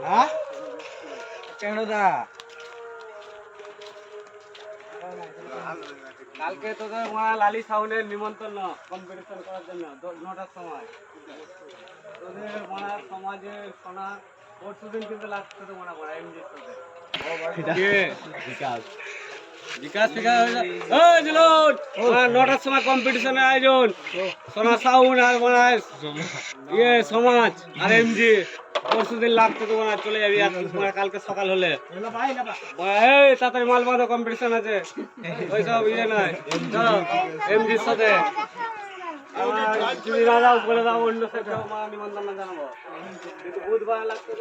হ্যাঁ কেন দা কালকে তোদের লালি সাউন্ডের নিমন্ত্রণ কম্পিটিশন করার জন্য 9টার সময় তোদের সমাজে সোনা পরশুদিন কিন্তু লাগছে তো মনে করা এমজির সাথে বিকাশ বিকাশ 9টার সময় কম্পিটিশনের আয়োজন সোনা সাউন্ড আর ইয়ে সমাজ আর এমজি পরশুদিন লাগতো তো চলে যাবি কালকে সকাল হলে এই তাড়াতাড়ি মাল বাঁধো কম্পিটিশন আছে ওইসব ইয়ে নয় এমজির সাথে তুমি না যাও বলে দাও অন্য সাথে নিমন্ত্রণ জানাবো কিন্তু বুধবার লাগতো